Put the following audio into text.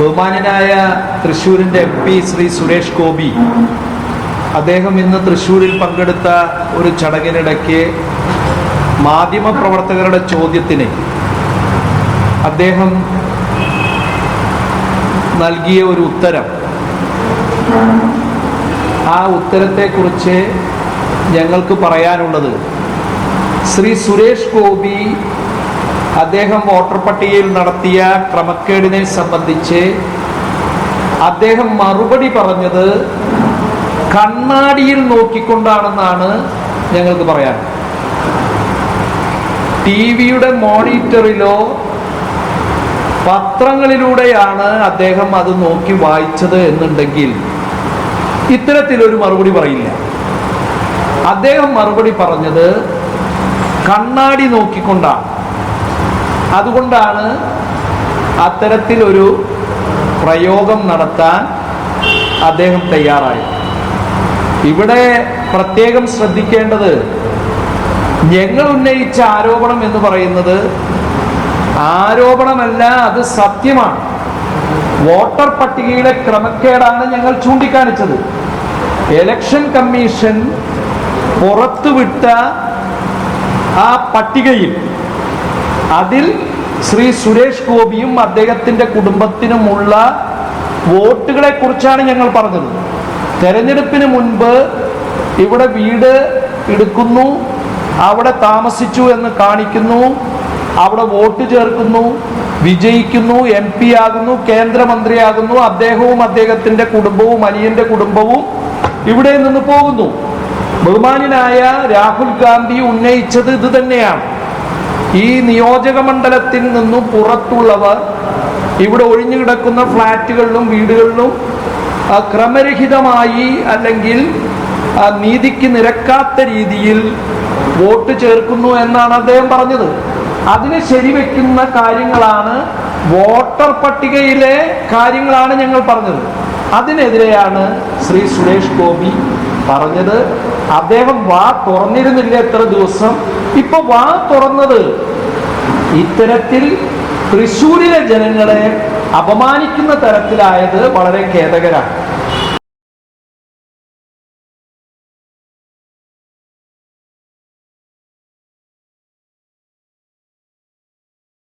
ബഹുമാന്യനായ തൃശ്ശൂരിൻ്റെ MP ശ്രീ സുരേഷ് ഗോപി അദ്ദേഹം ഇന്ന് തൃശ്ശൂരിൽ പങ്കെടുത്ത ഒരു ചടങ്ങിനിടയ്ക്ക് മാധ്യമപ്രവർത്തകരുടെ ചോദ്യത്തിന് അദ്ദേഹം നൽകിയ ഒരു ഉത്തരം, ആ ഉത്തരത്തെക്കുറിച്ച് ഞങ്ങൾക്ക് പറയാനുള്ളത്, ശ്രീ സുരേഷ് ഗോപി അദ്ദേഹം വോട്ടർ പട്ടികയിൽ നടത്തിയ ക്രമക്കേടിനെ സംബന്ധിച്ച് അദ്ദേഹം മറുപടി പറഞ്ഞത് കണ്ണാടിയിൽ നോക്കിക്കൊണ്ടാണെന്നാണ് ഞങ്ങൾക്ക് പറയാൻ. TV-യുടെ മോണിറ്ററിലോ പത്രങ്ങളിലൂടെയാണ് അദ്ദേഹം അത് നോക്കി വായിച്ചത് എന്നുണ്ടെങ്കിൽ ഇത്തരത്തിലൊരു മറുപടി പറയില്ല. അദ്ദേഹം മറുപടി പറഞ്ഞത് കണ്ണാടി നോക്കിക്കൊണ്ടാണ്. അതുകൊണ്ടാണ് അത്തരത്തിലൊരു പ്രയോഗം നടത്താൻ അദ്ദേഹം തയ്യാറായത്. ഇവിടെ പ്രത്യേകം ശ്രദ്ധിക്കേണ്ടത്, ഞങ്ങൾ ഉന്നയിച്ച ആരോപണം എന്ന് പറയുന്നത് ആരോപണമല്ല, അത് സത്യമാണ്. വോട്ടർ പട്ടികയിലെ ക്രമക്കേടാണ് ഞങ്ങൾ ചൂണ്ടിക്കാണിച്ചത്. ഇലക്ഷൻ കമ്മീഷൻ പുറത്തുവിട്ട ആ പട്ടികയിൽ അതിൽ ശ്രീ സുരേഷ് ഗോപിയും അദ്ദേഹത്തിൻ്റെ കുടുംബത്തിനുമുള്ള വോട്ടുകളെ കുറിച്ചാണ് ഞങ്ങൾ പറഞ്ഞത്. തെരഞ്ഞെടുപ്പിന് മുൻപ് ഇവിടെ വീട് എടുക്കുന്നു, അവിടെ താമസിച്ചു എന്ന് കാണിക്കുന്നു, അവിടെ വോട്ട് ചേർക്കുന്നു, വിജയിക്കുന്നു, MP ആകുന്നു, കേന്ദ്രമന്ത്രിയാകുന്നു, അദ്ദേഹവും അദ്ദേഹത്തിൻ്റെ കുടുംബവും അനിയന്റെ കുടുംബവും ഇവിടെ നിന്ന് പോകുന്നു. ബഹുമാന്യനായ രാഹുൽ ഗാന്ധി ഉന്നയിച്ചത് ഇത് തന്നെയാണ്. ഈ നിയോജക മണ്ഡലത്തിൽ നിന്നും പുറത്തുള്ളവർ ഇവിടെ ഒഴിഞ്ഞു കിടക്കുന്ന ഫ്ലാറ്റുകളിലും വീടുകളിലും ക്രമരഹിതമായി അല്ലെങ്കിൽ നീതിക്ക് നിരക്കാത്ത രീതിയിൽ വോട്ട് ചേർക്കുന്നു എന്നാണ് അദ്ദേഹം പറഞ്ഞത്. അതിനെ ശരിവെക്കുന്ന കാര്യങ്ങളാണ്, വോട്ടർ പട്ടികയിലെ കാര്യങ്ങളാണ് ഞങ്ങൾ പറഞ്ഞത്. അതിനെതിരെയാണ് ശ്രീ സുരേഷ് ഗോപി പറഞ്ഞത്. അദ്ദേഹം വാ തുറന്നിരുന്നില്ല എത്ര ദിവസം, ഇപ്പൊ വാ തുറന്നത് ഇത്തരത്തിൽ തൃശ്ശൂരിലെ ജനങ്ങളെ അപമാനിക്കുന്ന തരത്തിലായത് വളരെ ഖേദകരമാണ്.